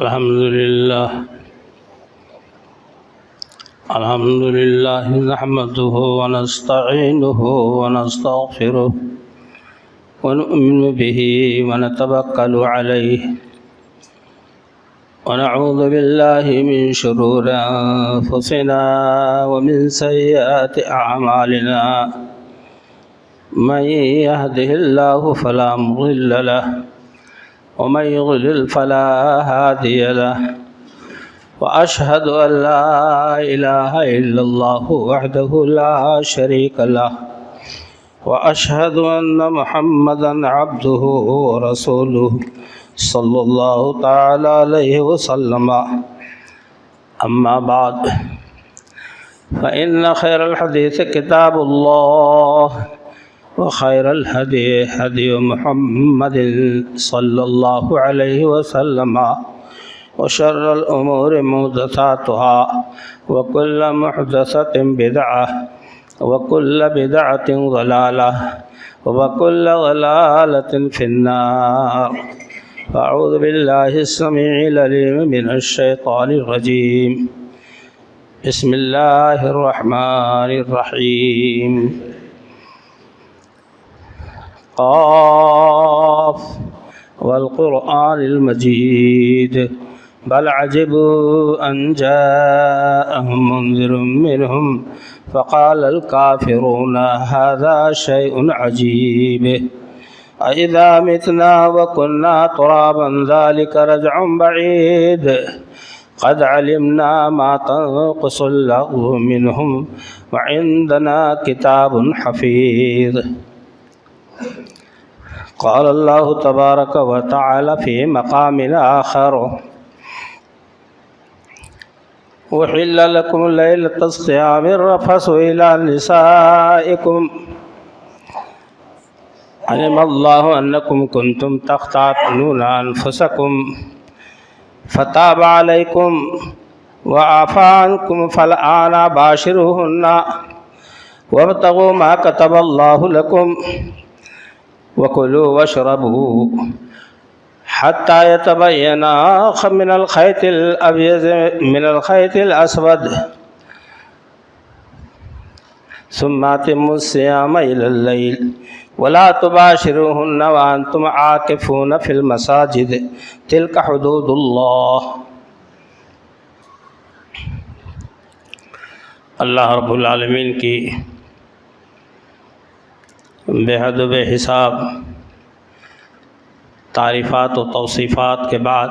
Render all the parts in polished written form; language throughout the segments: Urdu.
الحمد لله نحمده ونستعينه ونستغفره ونؤمن به ونتوكل عليه ونعوذ بالله من شرور أنفسنا ومن سيئات أعمالنا من يهده الله فلا مضل له ومن يضلل فلا هادي له وأشهد أن لا إله إلا الله وحده لا شريك له وأشهد أن محمدا عبده ورسوله صلى الله تعالى عليه وسلم أما بعد فإن خير الحديث كتاب الله وخير الهدي هدي محمد صلى الله عليه وسلم وشر الأمور محدثاتها وكل محدثة بدعة وكل بدعة ضلالة وكل ضلالة في النار. أعوذ بالله السميع العليم من الشيطان الرجيم. بسم الله الرحمن الرحيم. قاف والقرآن المجيد بل عجبوا أن جاءهم منذر منهم فقال الكافرون هذا شيء عجيب أإذا متنا وكنا ترابا ذلك رجع بعيد قد علمنا ما تنقص الأرض منهم وعندنا كتاب حفيظ. قال الله تبارك وتعالى في مقام آخر أحل لكم ليلة الصيام الرفث إلى نسائكم علم الله أنكم كنتم تختانون أنفسكم فتاب عليكم وعفى عنكم فالآن باشروهن وابتغوا ما كتب الله لكم وكلوا واشربوا حتى يتبين من الخيط الأبيض من الخيط الأسود ثم أتموا الصيام إلى الليل ولا تباشروهن وأنتم عاكفون في المساجد تلك حدود الله. اللہ رب العالمین کی بے حد و بے حساب تعریفات و توصیفات کے بعد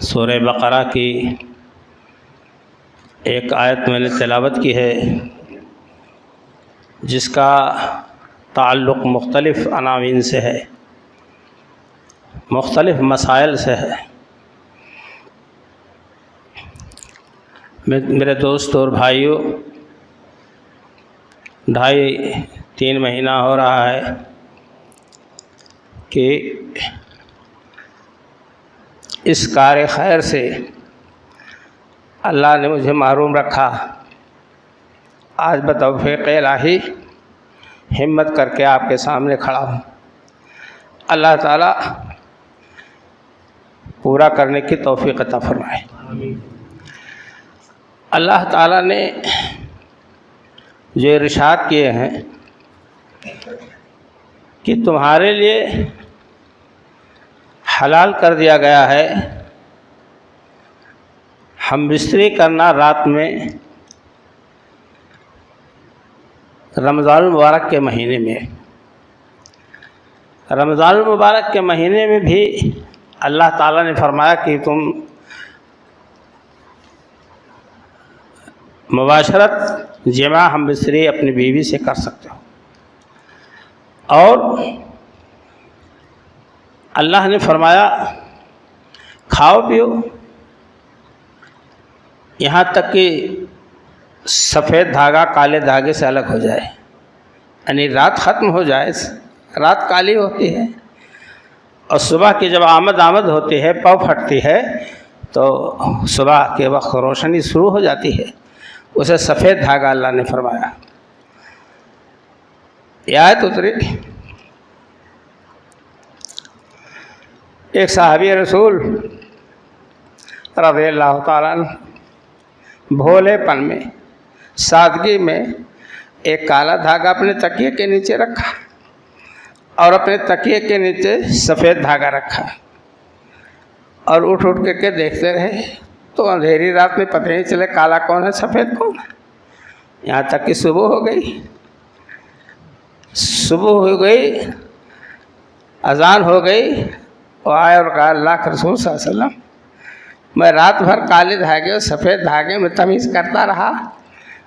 سورہ بقرہ کی ایک آیت میں نے تلاوت کی ہے جس کا تعلق مختلف عناوین سے ہے، مختلف مسائل سے ہے. میرے دوست اور بھائیوں، 2.5-3 مہینہ ہو رہا ہے کہ اس کار خیر سے اللہ نے مجھے محروم رکھا. آج بتوفیق الہی ہمت کر کے آپ کے سامنے کھڑا ہوں. اللہ تعالیٰ پورا کرنے کی توفیق عطا فرمائے. اللہ تعالیٰ نے جو ارشاد کیے ہیں کہ تمہارے لیے حلال کر دیا گیا ہے ہم بستری کرنا رات میں رمضان المبارک کے مہینے میں. رمضان المبارک کے مہینے میں بھی اللہ تعالیٰ نے فرمایا کہ تم مباشرت جماع ہم بستری اپنی بیوی سے کر سکتے ہو. اور اللہ نے فرمایا کھاؤ پیو یہاں تک کہ سفید دھاگا کالے دھاگے سے الگ ہو جائے، یعنی رات ختم ہو جائے. رات کالی ہوتی ہے اور صبح کی جب آمد ہوتی ہے، پاؤ پھٹتی ہے تو صبح کے وقت روشنی شروع ہو جاتی ہے. اسے سفید دھاگا اللہ نے فرمایا. یہ آیت اتری. ایک صحابی رسول رضی اللہ تعالیٰ عنہ بھولے پن میں، سادگی میں ایک کالا دھاگا اپنے تکیے کے نیچے رکھا اور اپنے تکیے کے نیچے سفید دھاگا رکھا اور اٹھ کر کے دیکھتے رہے تو اندھیری رات میں پتہ نہیں چلے کالا کون ہے سفید کون ہے، یہاں تک کہ صبح ہو گئی۔ صبح ہو گئی، اذان ہو گئی، اور آئے اور کہا اللہ کے رسول صلی اللہ علیہ وسلم میں رات بھر کالے دھاگے اور سفید دھاگے میں تمیز کرتا رہا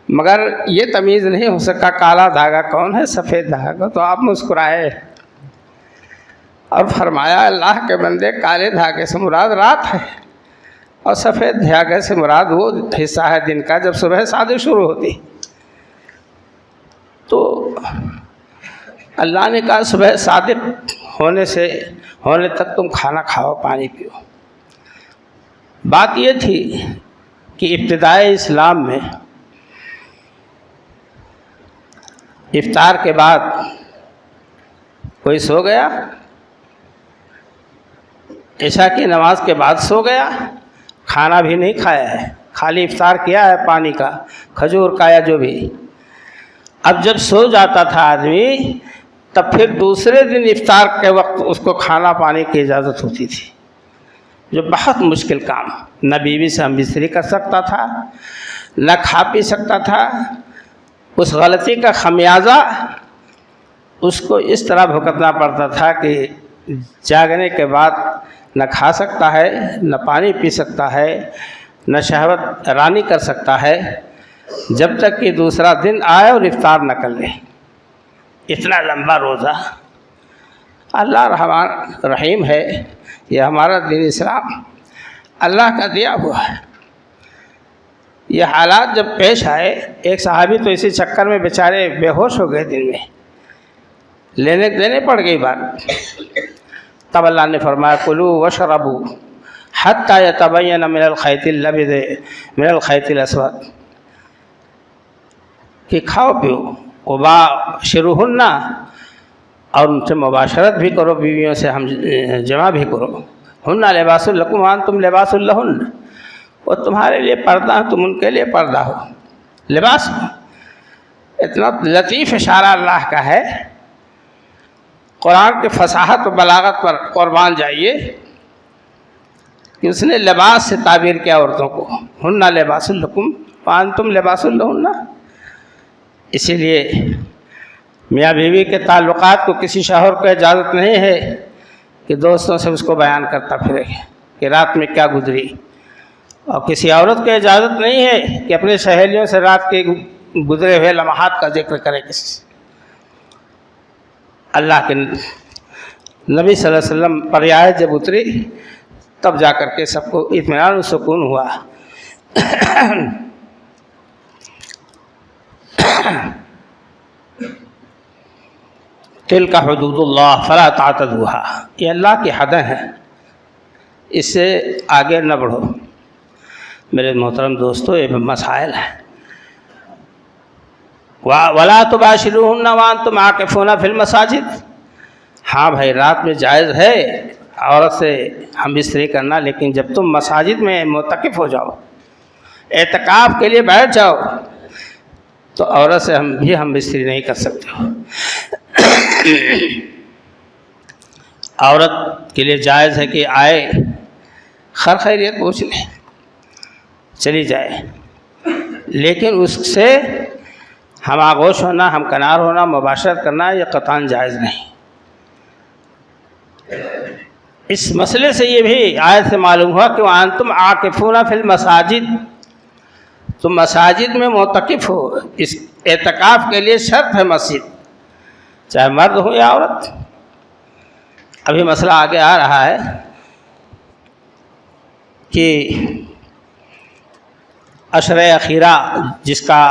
مگر یہ تمیز نہیں ہو سکا کالا دھاگا کون ہے سفید دھاگا۔ تو آپ مسکرائے اور فرمایا اللہ کے بندے، کالے دھاگے سے مراد رات ہے اور سفید دھاگے سے مراد وہ حصہ ہے دن کا جب صبح صادق شروع ہوتی۔ تو اللہ نے کہا صبح صادق ہونے تک تم کھانا کھاؤ، پانی پیو۔ بات یہ تھی کہ ابتدائی اسلام میں افطار کے بعد کوئی سو گیا، عشاء کی نماز کے بعد سو گیا، کھانا بھی نہیں کھایا ہے، خالی افطار کیا ہے پانی کا، کھجور کا یا جو بھی۔ اب جب سو جاتا تھا آدمی تب پھر دوسرے دن افطار کے وقت اس کو کھانا پانی کی اجازت ہوتی تھی، جو بہت مشکل کام، نہ بیوی سے ہم بستری کر سکتا تھا، نہ کھا پی سکتا تھا۔ اس غلطی کا خمیازہ اس کو اس طرح بھگتنا پڑتا تھا کہ جاگنے کے بعد نہ کھا سکتا ہے، نہ پانی پی سکتا ہے، نہ شہوت رانی کر سکتا ہے، جب تک کہ دوسرا دن آئے اور افطار نہ کر لے۔ اتنا لمبا روزہ، اللہ رحمان رحیم ہے، یہ ہمارا دین اسلام اللہ کا دیا ہوا ہے۔ یہ حالات جب پیش آئے، ایک صحابی تو اسی چکر میں بیچارے بے ہوش ہو گئے، دن میں لینے دینے پڑ گئی بات۔ تب اللہ نے فرمایا کلوا واشربوا حتی یتبین من الخیط الابیض من الخیط الاسود، کہ کھاؤ پیو، وباشروہن، اور ان سے مباشرت بھی کرو، بیویوں سے ہم جمع بھی کرو۔ ہن لباس لکم وانتم لباس لہن، وہ تمہارے لیے پردہ ہیں، تم ان کے لیے پردہ ہو، لباس ہو۔ اتنا لطیف اشارہ اللہ کا ہے، قرآن کے فصاحت و بلاغت پر قربان جائیے کہ اس نے لباس سے تعبیر کیا عورتوں کو، ہن لباس لکم وانتم لباس لہن۔ اسی لیے میاں بیوی کے تعلقات کو کسی شوہر کو اجازت نہیں ہے کہ دوستوں سے اس کو بیان کرتا پھرے کہ رات میں کیا گزری، اور کسی عورت کو اجازت نہیں ہے کہ اپنے سہیلیوں سے رات کے گزرے ہوئے لمحات کا ذکر کرے کسی سے۔ اللہ کے نبی صلی اللہ علیہ وسلم پر یہ آیت جب اتری تب جا کر کے سب کو اطمینان و سکون ہوا۔ تلک حدود اللہ فلا تعتدوها، یہ اللہ کی حدیں ہیں، اس سے آگے نہ بڑھو۔ میرے محترم دوستو، یہ مسائل ہیں۔ وَلَا تُبَاشِرُوهُنَّ وَأَنْتُمْ عَاكِفُونَ فِي الْمَسَاجِدِ، ہاں بھائی رات میں جائز ہے عورت سے ہم بستری کرنا، لیکن جب تم مساجد میں معتکف ہو جاؤ، اعتکاف کے لیے بیٹھ جاؤ، تو عورت سے ہم بستری نہیں کر سکتے ہو۔ عورت کے لیے جائز ہے کہ آئے، خیریت پوچھ لے، چلی جائے، لیکن اس سے ہم آغوش ہونا، ہم کنار ہونا، مباشرت کرنا یہ قطعاً جائز نہیں۔ اس مسئلے سے یہ بھی آیت سے معلوم ہوا کہ وَأَنْتُمْ عَاكِفُونَ فِي الْمَسَاجِدِ، تم مساجد میں معتکف ہو، اس اعتکاف کے لیے شرط ہے مسجد، چاہے مرد ہو یا عورت۔ ابھی مسئلہ آگے آ رہا ہے کہ عشرہ اخیرہ جس کا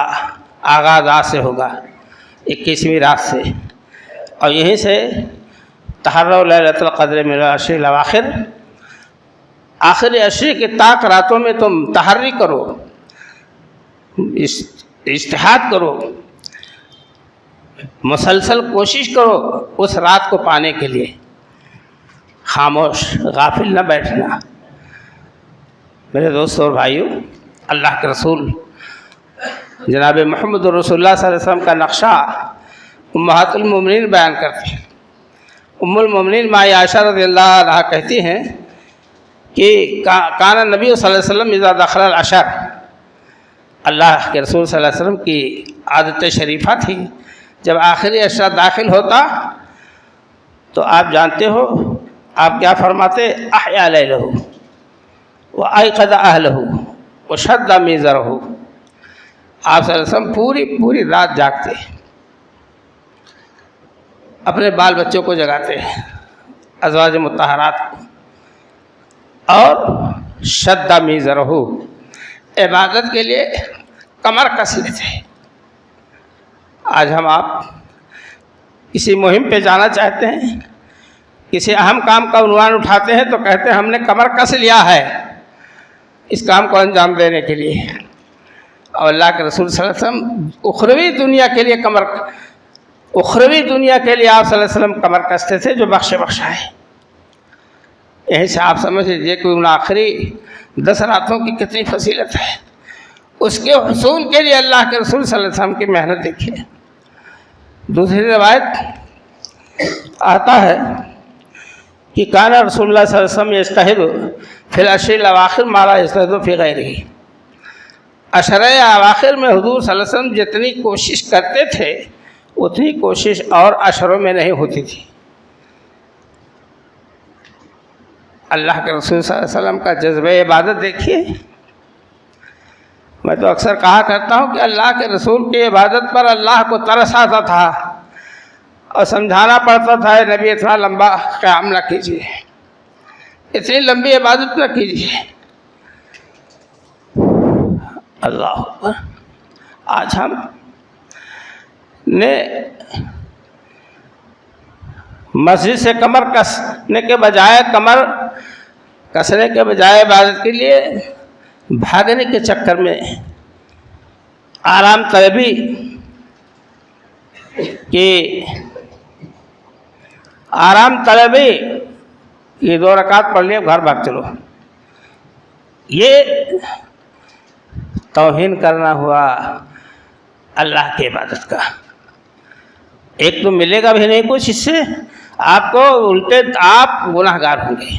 آغاز آج سے ہوگا، 21ویں رات سے، اور یہیں سے تحروا لیلۃ القدر من العشر الاواخر، آخری عشرے کے طاق راتوں میں تم تحری کرو، اجتہاد کرو، مسلسل کوشش کرو اس رات کو پانے کے لیے۔ خاموش غافل نہ بیٹھنا۔ میرے دوستوں اور بھائیوں، اللہ کے رسول جناب محمد رسول اللہ صلی اللہ علیہ وسلم کا نقشہ امہات المومنین بیان کرتے ہیں۔ ام المومنین ماں عائشہ رضی اللہ عنہا کہتی ہیں کہ کان نبی صلی اللہ علیہ وسلم اذا دخل العشر، اللہ کے رسول صلی اللہ علیہ وسلم کی عادت شریفہ تھی جب آخری عشرہ داخل ہوتا تو آپ جانتے ہو آپ کیا فرماتے؟ احیا لیلہ وایقظ اہلہ وشد میزرہ۔ آپ صلی اللہ علیہ وسلم پوری رات جاگتے، اپنے بال بچوں کو جگاتے، ازواج مطہرات کو، اور شد میزرہ، عبادت کے لیے کمر کس لیتے۔ آج ہم آپ کسی مہم پہ جانا چاہتے ہیں، کسی اہم کام کا عنوان اٹھاتے ہیں تو کہتے ہیں ہم نے کمر کس لیا ہے اس کام کو انجام دینے کے لیے۔ اور اللہ کے رسول صلی اللہ علیہ وسلم اخروی دنیا کے لیے آپ صلی اللہ علیہ وسلم کمر کستے تھے، جو بخشا ہے۔ یہیں سے آپ سمجھ لیجیے کہ ان آخری 10 راتوں کی کتنی فضیلت ہے۔ اس کے حصول کے لیے اللہ کے رسول صلی اللہ علیہ وسلم کی محنت دیکھیے۔ دوسری روایت آتا ہے کہ کان رسول اللہ صلی اللہ علیہ وسلم یجتہد فی العشر الاواخر ما لا یجتہد فی غیرہ۔ عشرۂ اواخر میں حضور صلی اللہ علیہ وسلم جتنی کوشش کرتے تھے اتنی کوشش اور عشروں میں نہیں ہوتی تھی۔ اللہ کے رسول صلی اللہ علیہ وسلم کا جذبہ عبادت دیکھیے۔ میں تو اکثر کہا کرتا ہوں کہ اللہ کے رسول کی عبادت پر اللہ کو ترس آتا تھا اور سمجھانا پڑتا تھا، نبی اتنا لمبا قیام نہ کیجیے، اتنی لمبی عبادت نہ کیجیے۔ اللہ اکبر۔ آج ہم نے مسجد سے کمر کسنے کے بجائے عبادت کے لیے بھاگنے کے چکر میں آرام طلبی یہ 2 رکعت پڑھ لیے گھر بھاگ چلو، یہ توہین کرنا ہوا اللہ کی عبادت کا۔ ایک تو ملے گا بھی نہیں کچھ اس سے، آپ کو الٹے آپ گناہ گار ہوں گے۔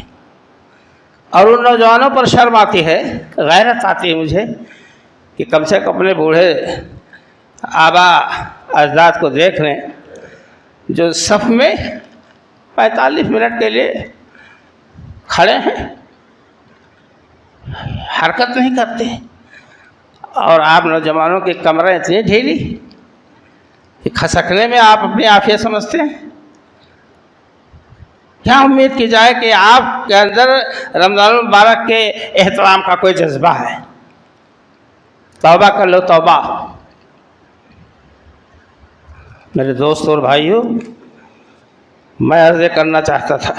اور ان نوجوانوں پر شرم آتی ہے، غیرت آتی ہے مجھے کہ کم سے کم اپنے بوڑھے آبا اجداد کو دیکھ لیں جو صف میں 45 منٹ کے لیے کھڑے ہیں، حرکت نہیں کرتے، اور آپ نوجوانوں کی کمریں اتنی ڈھیلی کہ کھسکنے میں آپ اپنی عافیت سمجھتے ہیں۔ کیا امید کی جائے کہ آپ کے اندر رمضان المبارک کے احترام کا کوئی جذبہ ہے؟ توبہ کر لو، توبہ۔ میرے دوست اور بھائیوں، میں عرض کرنا چاہتا تھا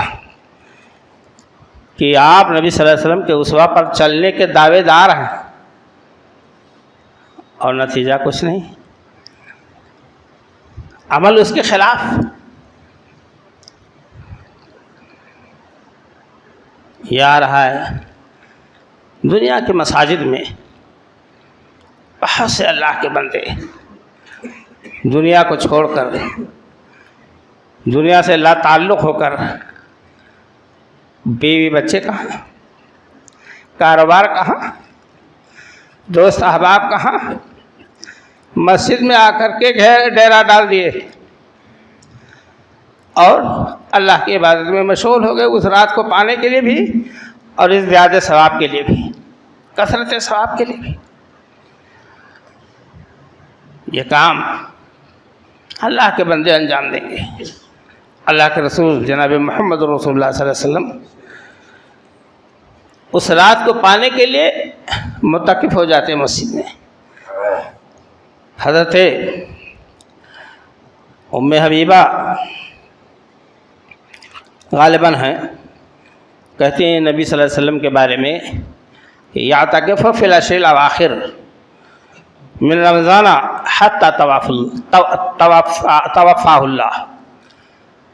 کہ آپ نبی صلی اللہ علیہ وسلم کے اسوہ پر چلنے کے دعوے دار ہیں اور نتیجہ کچھ نہیں، عمل اس کے خلاف۔ یہ آ رہا ہے دنیا کے مساجد میں بہت سے اللہ کے بندے دنیا کو چھوڑ کر، دنیا سے لا تعلق ہو کر، بیوی بچے کہاں، کاروبار کہاں، دوست احباب کہاں، مسجد میں آ کر کے ڈیرا ڈال دیے اور اللہ کی عبادت میں مشغول ہو گئے، اس رات کو پانے کے لیے بھی اور اس زیادہ ثواب کے لیے بھی، کثرت ثواب کے لیے بھی۔ یہ کام اللہ کے بندے انجام دیں گے۔ اللہ کے رسول جناب محمد رسول اللہ صلی اللہ علیہ وسلم اس رات کو پانے کے لیے متقف ہو جاتے مسجد میں۔ حضرت ام حبیبہ غالباً ہیں، کہتے ہیں نبی صلی اللہ علیہ وسلم کے بارے میں کہ یعتکف فی العشر الاواخر من رمضان حتی توفاہ اللہ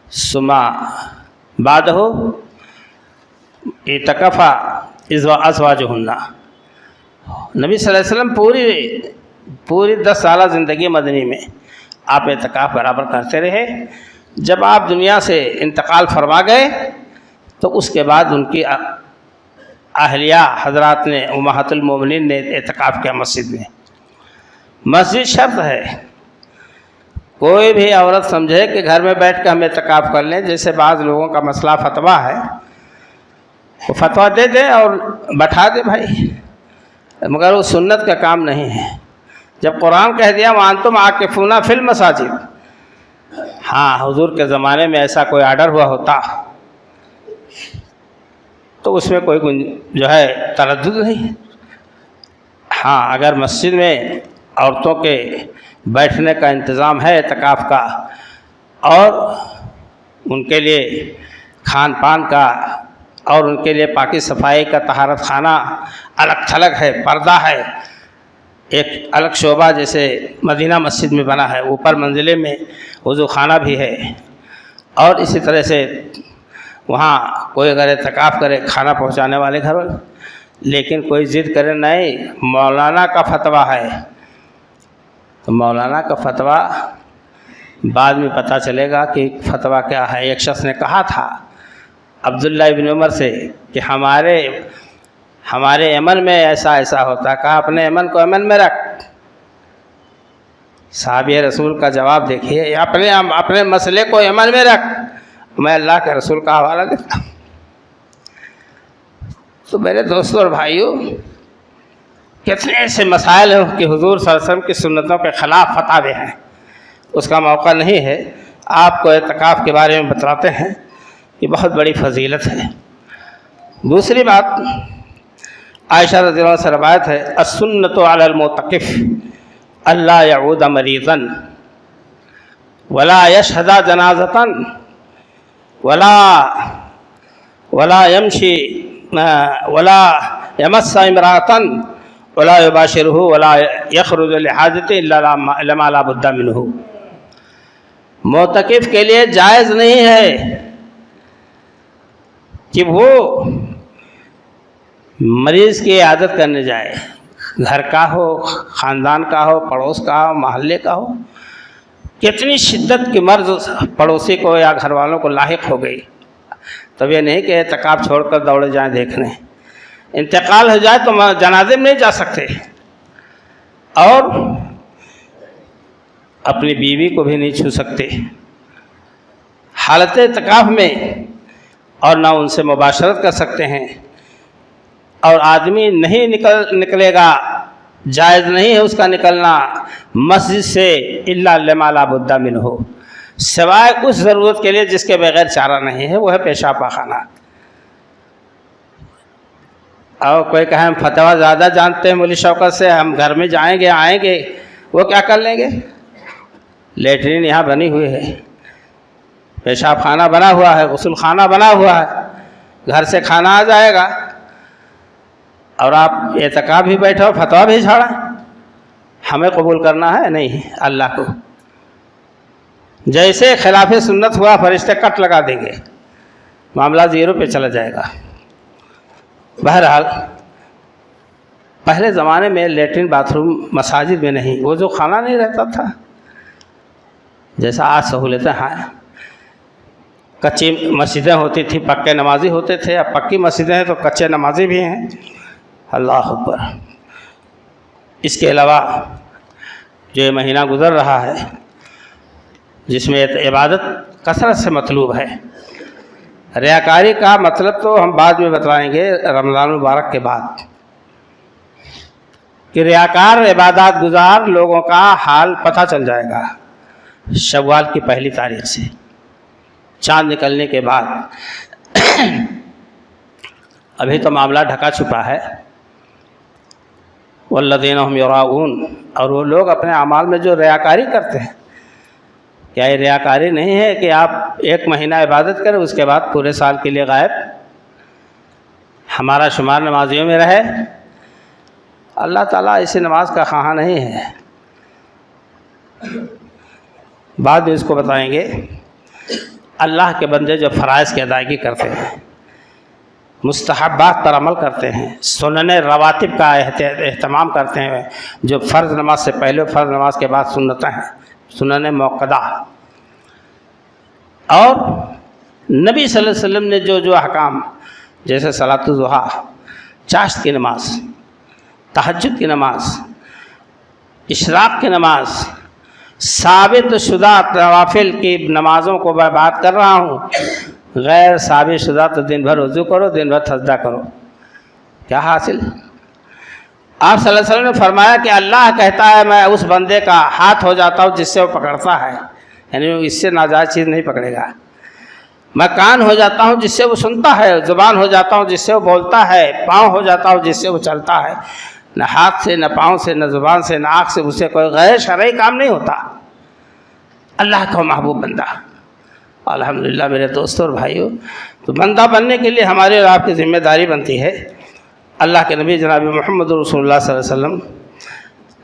ثم بعدہ اعتکف ازواجہن، نبی صلی اللہ علیہ وسلم پوری 10 سالہ زندگی مدنی میں آپ اعتکاف برابر کرتے رہے۔ جب آپ دنیا سے انتقال فرما گئے تو اس کے بعد ان کی اہلیہ حضرات نے، امہات المومنین نے اعتکاف کیا مسجد میں۔ مسجد شرط ہے، کوئی بھی عورت سمجھے کہ گھر میں بیٹھ کے ہم اعتکاف کر لیں، جیسے بعض لوگوں کا مسئلہ فتویٰ ہے، وہ فتویٰ دے دیں اور بٹھا دے بھائی، مگر وہ سنت کا کام نہیں ہے۔ جب قرآن کہہ دیا وَأَنْتُمْ عَاكِفُونَ فِي الْمَسَاجِدِ، ہاں حضور کے زمانے میں ایسا کوئی آرڈر ہوا ہوتا تو اس میں کوئی جو ہے تردد نہیں۔ ہاں اگر مسجد میں عورتوں کے بیٹھنے کا انتظام ہے اعتکاف کا، اور ان کے لیے کھان پان کا، اور ان کے لیے پاکی صفائی کا طہارت خانہ الگ تھلگ ہے، پردہ ہے، ایک الگ شعبہ جیسے مدینہ مسجد میں بنا ہے، اوپر منزلے میں وضو خانہ بھی ہے، اور اسی طرح سے وہاں کوئی اگر اعتکاف کرے کھانا پہنچانے والے گھر والے، لیکن کوئی ضد کرے نہیں مولانا کا فتویٰ ہے، تو مولانا کا فتویٰ بعد میں پتہ چلے گا کہ فتویٰ کیا ہے۔ ایک شخص نے کہا تھا عبداللہ ابن عمر سے کہ ہمارے یمن میں ایسا ہوتا، کہا اپنے یمن کو یمن میں رکھ۔ صحابی رسول کا جواب دیکھیے، اپنے مسئلے کو یمن میں رکھ، میں اللہ کے رسول کا حوالہ دیتا ہوں۔ تو میرے دوستوں اور بھائیوں، کتنے ایسے مسائل ہیں کہ حضور صلی اللہ علیہ وسلم کی سنتوں کے خلاف فتاوے ہیں، اس کا موقع نہیں ہے۔ آپ کو اعتکاف کے بارے میں بتلاتے ہیں، یہ بہت بڑی فضیلت ہے۔ دوسری بات، عائشہ رضی اللہ عنہ سے روایت ہے، السنۃ علی المعتکف الا یعود مریضا ولا یشہد جنازۃ ولا یمشی ولا یمس امرأۃ ولا یباشرہ ولا یخرج لحاجۃ الا لما لا بد منہ۔ معتکف کے لیے جائز نہیں ہے کہ وہ مریض کی عیادت کرنے جائے، گھر کا ہو، خاندان کا ہو، پڑوس کا ہو، محلے کا ہو۔ کتنی شدت کی مرض پڑوسی کو یا گھر والوں کو لاحق ہو گئی، تب یہ نہیں کہ اعتکاف چھوڑ کر دوڑے جائیں دیکھنے۔ انتقال ہو جائے تو جنازے میں نہیں جا سکتے، اور اپنی بیوی کو بھی نہیں چھو سکتے حالت اعتکاف میں، اور نہ ان سے مباشرت کر سکتے ہیں۔ اور آدمی نہیں نکلے گا، جائز نہیں ہے اس کا نکلنا مسجد سے الا لما لا بد منہ، سوائے اس ضرورت کے لیے جس کے بغیر چارہ نہیں ہے، وہ ہے پیشاب پاخانہ۔ اور کوئی کہے ہم فتویٰ زیادہ جانتے ہیں مولی شوکت سے، ہم گھر میں جائیں گے آئیں گے، وہ کیا کر لیں گے؟ لیٹرین یہاں بنی ہوئی ہے، پیشاب خانہ بنا ہوا ہے، غسل خانہ بنا ہوا ہے، گھر سے کھانا آ جائے گا، اور آپ اعتکاف بھی بیٹھے ہو فتویٰ بھی جھاڑا۔ ہمیں قبول کرنا ہے نہیں، اللہ کو۔ جیسے خلاف سنت ہوا فرشتے کٹ لگا دیں گے، معاملہ زیرو پہ چلا جائے گا۔ بہرحال پہلے زمانے میں لیٹرین باتھ روم مساجد میں نہیں، وہ جو خانہ نہیں رہتا تھا جیسا آج سہولتیں ہیں۔ کچی مسجدیں ہوتی تھی، پکے نمازی ہوتے تھے، اب پکی مسجدیں ہیں تو کچے نمازی بھی ہیں۔ اللہ اکبر۔ اس کے علاوہ جو یہ مہینہ گزر رہا ہے جس میں عبادت کثرت سے مطلوب ہے، ریاکاری کا مطلب تو ہم بعد میں بتلائیں گے رمضان المبارک کے بعد، کہ ریاکار عبادات گزار لوگوں کا حال پتہ چل جائے گا شوال کی پہلی تاریخ سے، چاند نکلنے کے بعد۔ ابھی تو معاملہ ڈھکا چھپا ہے۔ والذین هم یراؤون، اور وہ لوگ اپنے اعمال میں جو ریاکاری کرتے ہیں، کیا یہ ریاکاری نہیں ہے کہ آپ ایک مہینہ عبادت کریں اس کے بعد پورے سال کے لیے غائب؟ ہمارا شمار نمازیوں میں رہے؟ اللہ تعالیٰ اسی نماز کا خواہاں نہیں ہے۔ بعد میں اس کو بتائیں گے۔ اللہ کے بندے جو فرائض کی ادائیگی کرتے ہیں، مستحبات پر عمل کرتے ہیں، سنن رواتب کا اہتمام کرتے ہیں، جو فرض نماز سے پہلے فرض نماز کے بعد سنتیں ہیں، سنن موقدہ، اور نبی صلی اللہ علیہ وسلم نے جو احکام جیسے صلاۃ الضحیٰ، چاشت کی نماز، تہجد کی نماز، اشراق کی نماز، ثابت شدہ نوافل کی نمازوں کو میں بات کر رہا ہوں، غیر ثابت شدہ تو دن بھر وضو کرو، دن بھر سجدہ کرو، کیا حاصل؟ آپ صلی اللہ علیہ وسلم نے فرمایا کہ اللہ کہتا ہے میں اس بندے کا ہاتھ ہو جاتا ہوں جس سے وہ پکڑتا ہے، یعنی وہ اس سے ناجائز چیز نہیں پکڑے گا، میں کان ہو جاتا ہوں جس سے وہ سنتا ہے، زبان ہو جاتا ہوں جس سے وہ بولتا ہے، پاؤں ہو جاتا ہوں جس سے وہ چلتا ہے، نہ ہاتھ سے، نہ پاؤں سے، نہ زبان سے، نہ آنکھ سے اس سے کوئی غیر شرعی کام نہیں ہوتا، اللہ کا محبوب بندہ۔ الحمدللہ میرے دوستوں اور بھائیوں، تو بندہ بننے کے لیے ہماری اور آپ کی ذمہ داری بنتی ہے۔ اللہ کے نبی جناب محمد رسول اللہ صلی اللہ علیہ وسلم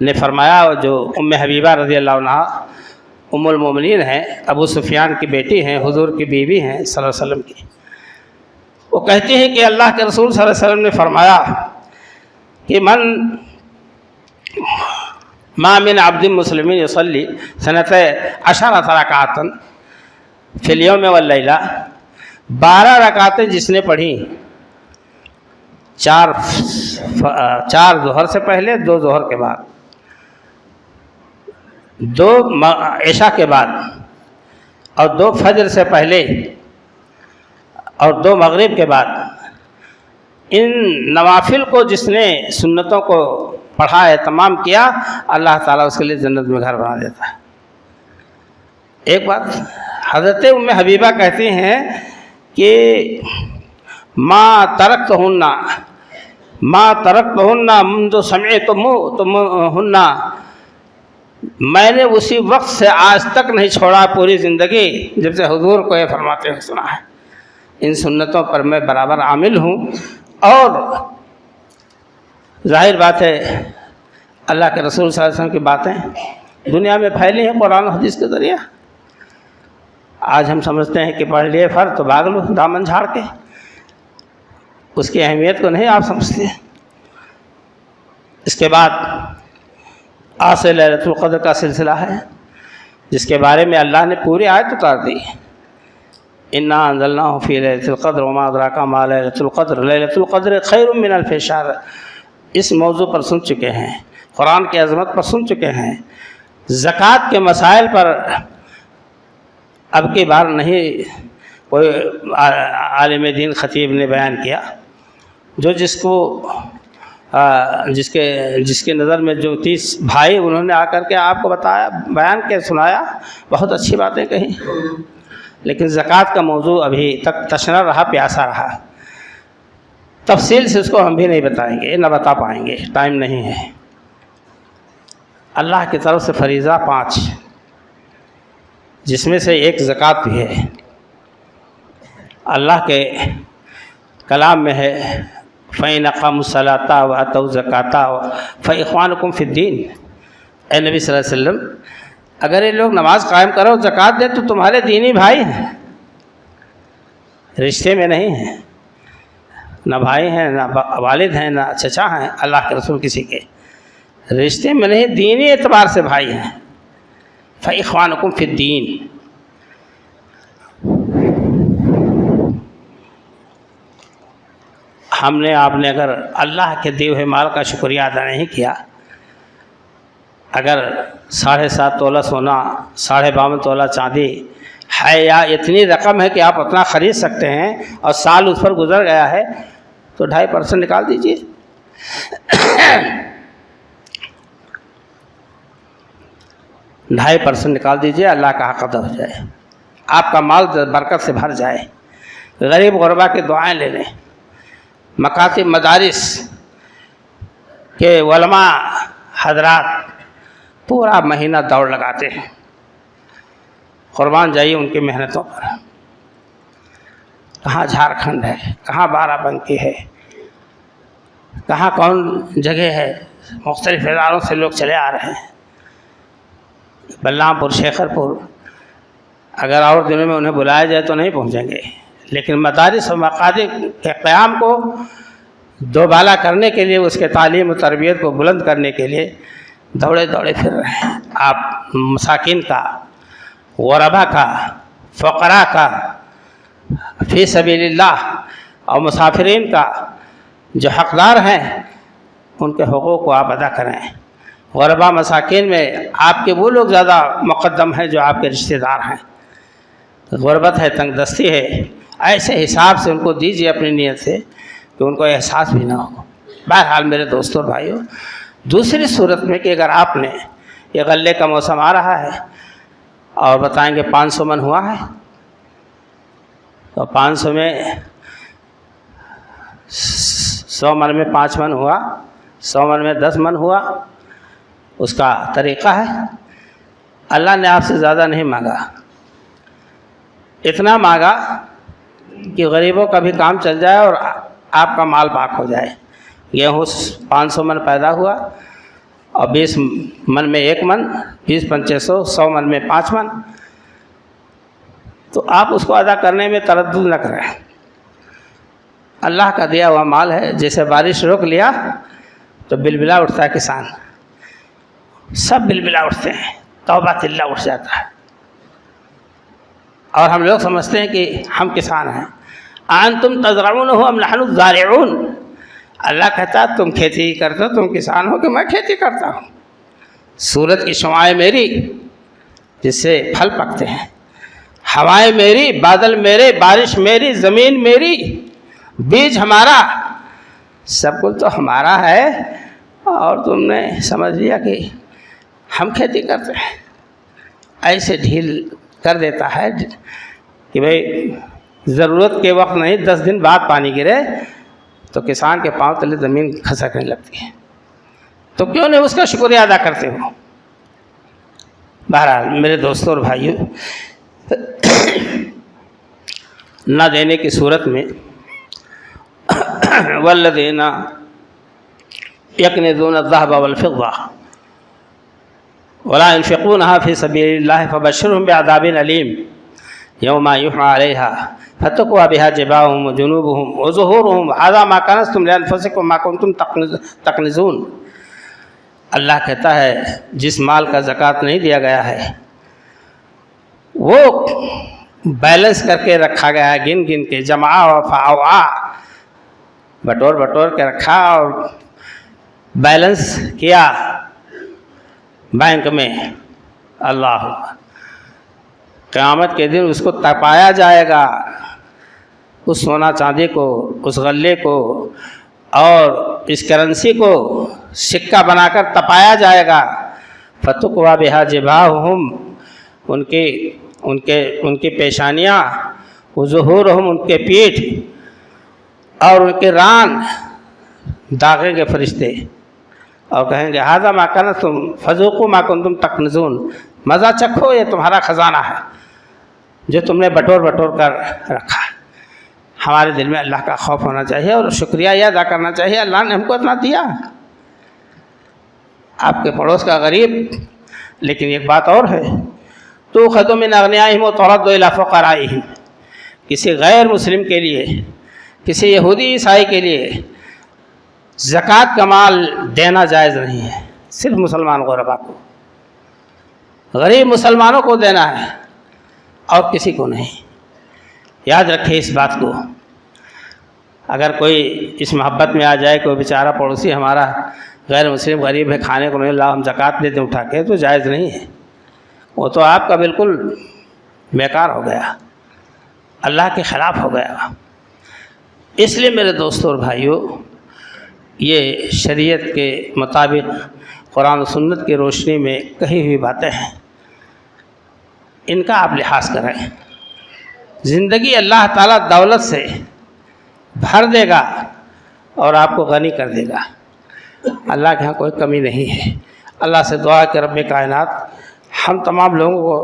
نے فرمایا، جو ام حبیبہ رضی اللہ عنہ ام المومنین ہیں، ابو سفیان کی بیٹی ہیں، حضور کی بیوی ہیں صلی اللہ علیہ وسلم کی، وہ کہتی ہیں کہ اللہ کے رسول صلی اللہ علیہ وسلم نے فرمایا کہ ما من عبد مسلم یصلی سنۃ 10 رکعۃ فی الیوم واللیلہ، 12 رکعتیں جس نے پڑھی، 4 ظہر سے پہلے، 2 ظہر کے بعد، 2 عشاء کے بعد، اور 2 فجر سے پہلے، اور 2 مغرب کے بعد، ان نوافل کو جس نے سنتوں کو پڑھا ہے، تمام کیا، اللہ تعالیٰ اس کے لیے جنت میں گھر بنا دیتا ہے۔ ایک بات حضرت ام حبیبہ کہتی ہیں کہ ما ترکتہن منذ سمعتموہن، میں نے اسی وقت سے آج تک نہیں چھوڑا پوری زندگی جب سے حضور کو یہ فرماتے ہوئے سنا ہے، ان سنتوں پر میں برابر عامل ہوں۔ اور ظاہر بات ہے اللہ کے رسول صلی اللہ علیہ وسلم کی باتیں دنیا میں پھیلی ہیں قرآن و حدیث کے ذریعہ۔ آج ہم سمجھتے ہیں کہ پڑھ لیے فرض تو بھاگ لو دامن جھاڑ کے، اس کی اہمیت کو نہیں آپ سمجھتے۔ اس کے بعد آج سے لیلۃ القدر کا سلسلہ ہے، جس کے بارے میں اللہ نے پوری آیت اتار دی، انا انزلناہ فی لیلۃ القدر وما ادراک ما لیلۃ القدر لیلۃ القدر خیر من الف شہر۔ اس موضوع پر سن چکے ہیں، قرآن کی عظمت پر سن چکے ہیں، زکوٰۃ کے مسائل پر اب کی بار نہیں کوئی عالم دین خطیب نے بیان کیا، جو جس کے نظر میں جو 30 بھائی، انہوں نے آ کر کے آپ کو بتایا، بیان کے سنایا، بہت اچھی باتیں کہیں، لیکن زکوٰۃ کا موضوع ابھی تک تشنہ رہا، پیاسا رہا۔ تفصیل سے اس کو ہم بھی نہیں بتائیں گے، نہ بتا پائیں گے، ٹائم نہیں ہے۔ اللہ کی طرف سے فریضہ 5، جس میں سے ایک زکوٰۃ بھی ہے۔ اللہ کے کلام میں ہے فَإِنْ أَقَامُوا الصَّلَاةَ وَآتَوُا الزَّكَاةَ فَإِخْوَانُكُمْ فِي الدِّينِ۔ اے نبی صلی اللہ علیہ وسلم، اگر یہ لوگ نماز قائم کرو، زکوٰۃ دے، تو تمہارے دینی بھائی ہیں، رشتے میں نہیں ہیں، نہ بھائی ہیں، نہ والد ہیں، نہ چچا ہیں، اللہ کے رسول کسی کے رشتے میں نہیں، دینی اعتبار سے بھائی ہیں۔ فَإِخْوَانُكُمْ فِي الدِّينِ۔ ہم نے، آپ نے اگر اللہ کے دیے ہوئے مال کا شکریہ ادا نہیں کیا، اگر 7.5 تولہ سونا، 52.5 تولہ چاندی ہے، یا اتنی رقم ہے کہ آپ اتنا خرید سکتے ہیں، اور سال اس پر گزر گیا ہے، تو 2.5% نکال دیجئے۔ 2.5% نکال دیجئے، اللہ کا حق ادا ہو جائے، آپ کا مال برکت سے بھر جائے، غریب غربا کی دعائیں لے لیں۔ مکاتب مدارس کے علماء حضرات پورا مہینہ دوڑ لگاتے ہیں، قربان جائیے ان کی محنتوں پر۔ کہاں جھارکھنڈ ہے، کہاں بارہ بنکی ہے، کہاں کون جگہ ہے، مختلف اداروں سے لوگ چلے آ رہے ہیں، بلرام پور، شیخر پور۔ اگر اور دنوں میں انہیں بلایا جائے تو نہیں پہنچیں گے، لیکن مدارس و مقاصد کے قیام کو دوبالا کرنے کے لیے، اس کے تعلیم و تربیت کو بلند کرنے کے لیے دوڑے پھر رہے ہیں۔ آپ مساکین کا، غربا کا، فقراء کا، فی سبیل اللہ اور مسافرین کا جو حقدار ہیں ان کے حقوق کو آپ ادا کریں۔ غربا مساکین میں آپ کے وہ لوگ زیادہ مقدم ہیں جو آپ کے رشتہ دار ہیں۔ غربت ہے، تنگ دستی ہے، ایسے حساب سے ان کو دیجیے اپنی نیت سے کہ ان کو احساس بھی نہ ہو۔ بہرحال میرے دوستوں اور بھائیوں، دوسری صورت میں کہ اگر آپ نے، یہ غلے کا موسم آ رہا ہے اور بتائیں گے 500 من ہوا ہے، تو 500 میں 100 من میں 5 من ہوا، 100 من میں 10 من ہوا، اس کا طریقہ ہے۔ اللہ نے آپ سے زیادہ نہیں مانگا، اتنا مانگا کہ غریبوں کا بھی کام چل جائے اور آپ کا مال پاک ہو جائے۔ گیہوں 500 من پیدا ہوا اور 20 من میں 1 من، 20 پنچے 100 من میں 5 من، تو آپ اس کو ادا کرنے میں تردد نہ کریں۔ اللہ کا دیا ہوا مال ہے، جیسے بارش روک لیا تو بلبلا اٹھتا ہے کسان، سب بلبلا اٹھتے ہیں، توبہ تلہ اٹھ جاتا ہے، اور ہم لوگ سمجھتے ہیں کہ ہم کسان ہیں۔ انتم تزرعونہ ام نحن الزارعون، اللہ کہتا ہے تم کھیتی کرتے ہو، تم کسان ہو کہ میں کھیتی کرتا ہوں۔ سورج کی شعاعیں میری جس سے پھل پکتے ہیں، ہوائیں میری، بادل میرے، بارش میری، زمین میری، بیج ہمارا، سب کچھ تو ہمارا ہے، اور تم نے سمجھ لیا کہ ہم کھیتی کرتے ہیں۔ ایسے ڈھیل کر دیتا ہے کہ بھئی ضرورت کے وقت نہیں، 10 دن بعد پانی گرے تو کسان کے پاؤں تلے زمین کھسکنے لگتی ہے، تو کیوں نہیں اس کا شکریہ ادا کرتے ہو؟ بہرحال میرے دوستوں اور بھائیوں، نہ دینے کی صورت میں والذین یکنزون الذهب والفضة ولا ينفقونها في سبيل الله فبشرهم بعذاب أليم يوم يحمى عليها فتقوى بها جباههم وجنوبهم وظهورهم هذا ما كنزتم لأنفسكم ما كنتم تكنزون۔ اللہ کہتا ہے جس مال کا زکوٰۃ نہیں دیا گیا ہے وہ بیلنس کر کے رکھا گیا ہے، گن گن کے، جمع و فاوا، بٹور کے رکھا اور بیلنس کیا بینک میں۔ اللہ، قیامت کے دن اس کو تپایا جائے گا، اس سونا چاندی کو، اس غلے کو اور اس کرنسی کو سکہ بنا کر تپایا جائے گا۔ فتقوی بہا جباہہم، ان کی پیشانیاں، وظہورہم، ان کے پیٹھ اور ان کے ران داغیں گے فرشتے اور کہیں گے ھذا ما کنزتم فذوقوا ما کنتم تکنزون، مزہ چکھو، یہ تمہارا خزانہ ہے جو تم نے بٹور کر رکھا ہے۔ ہمارے دل میں اللہ کا خوف ہونا چاہیے اور شکریہ یہ ادا کرنا چاہیے، اللہ نے ہم کو اتنا دیا۔ آپ کے پڑوس کا غریب، لیکن ایک بات اور ہے، تؤخذ من اغنیائہم وترد الی فقرائہم، کسی غیر مسلم کے لیے، کسی یہودی عیسائی کے لیے زکوٰۃ کا مال دینا جائز نہیں ہے، صرف مسلمان غربا کو، غریب مسلمانوں کو دینا ہے اور کسی کو نہیں۔ یاد رکھیں اس بات کو۔ اگر کوئی اس محبت میں آ جائے، کوئی بیچارہ پڑوسی ہمارا غیر مسلم غریب ہے، کھانے کو نہیں لا، ہم زکوٰۃ دے دیں اٹھا کے، تو جائز نہیں ہے، وہ تو آپ کا بالکل بیکار ہو گیا، اللہ کے خلاف ہو گیا۔ اس لیے میرے دوستوں اور بھائیوں، یہ شریعت کے مطابق قرآن و سنت کی روشنی میں کہی ہوئی باتیں ہیں، ان کا آپ لحاظ کریں۔ زندگی اللہ تعالیٰ دولت سے بھر دے گا اور آپ کو غنی کر دے گا، اللہ کے ہاں کوئی کمی نہیں ہے۔ اللہ سے دعا کہ رب کائنات ہم تمام لوگوں کو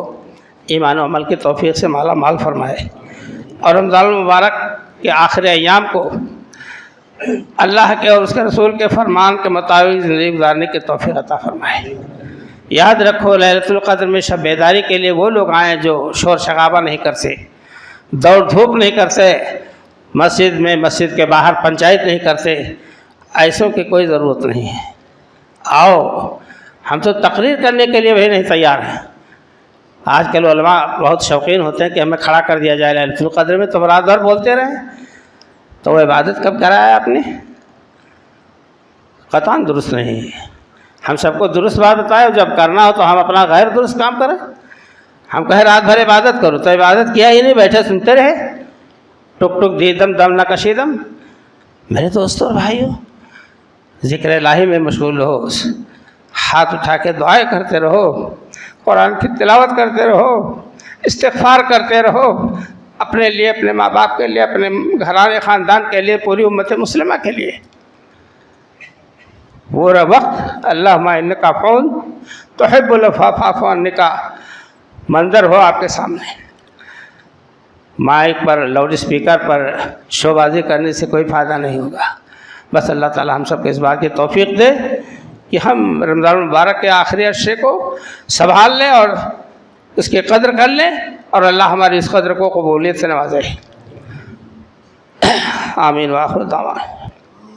ایمان و عمل کی توفیق سے مالا مال فرمائے، اور رمضان المبارک کے آخری ایام کو اللہ کے اور اس کے رسول کے فرمان کے مطابق زندگی گزارنے کی توفیق عطا فرمائے۔ یاد رکھو لیلۃ القدر میں شب بیداری کے لیے وہ لوگ آئیں جو شور شغابہ نہیں کرتے، دوڑ دھوپ نہیں کرتے مسجد میں، مسجد کے باہر پنچایت نہیں کرتے، ایسوں کی کوئی ضرورت نہیں ہے۔ آؤ، ہم تو تقریر کرنے کے لیے بھی نہیں تیار ہیں۔ آج کل علماء بہت شوقین ہوتے ہیں کہ ہمیں کھڑا کر دیا جائے لیلۃ القدر میں، تو رات بھر بولتے رہیں، تو وہ عبادت کب کرایا آپ نے؟ قطعاً درست نہیں ہے۔ ہم سب کو درست بات بتائے، جب کرنا ہو تو ہم اپنا غیر درست کام کریں۔ ہم کہیں رات بھر عبادت کرو، تو عبادت کیا ہی نہیں، بیٹھے سنتے رہے، ٹک ٹک دیدم دم نہ کشیدم۔ میرے دوستوں اور بھائیوں، ذکر الہی میں مشغول رہو، ہاتھ اٹھا کے دعائیں کرتے رہو، قرآن کی تلاوت کرتے رہو، استغفار کرتے رہو، اپنے لیے، اپنے ماں باپ کے لیے، اپنے گھرانے خاندان کے لیے، پوری امت مسلمہ کے لیے۔ وہ وقت اللہم انک عفو تحب العفو فاعف عنی کا منظر ہو آپ کے سامنے، مائک پر، لاؤڈ اسپیکر پر شو بازی کرنے سے کوئی فائدہ نہیں ہوگا۔ بس اللہ تعالی ہم سب کو اس بات کی توفیق دے کہ ہم رمضان المبارک کے آخری عشرے کو سنبھال لیں اور اس کی قدر کر لیں، اور اللہ ہماری اس قدر کو قبولیت سے نوازے۔ آمین وآخر دعوانا۔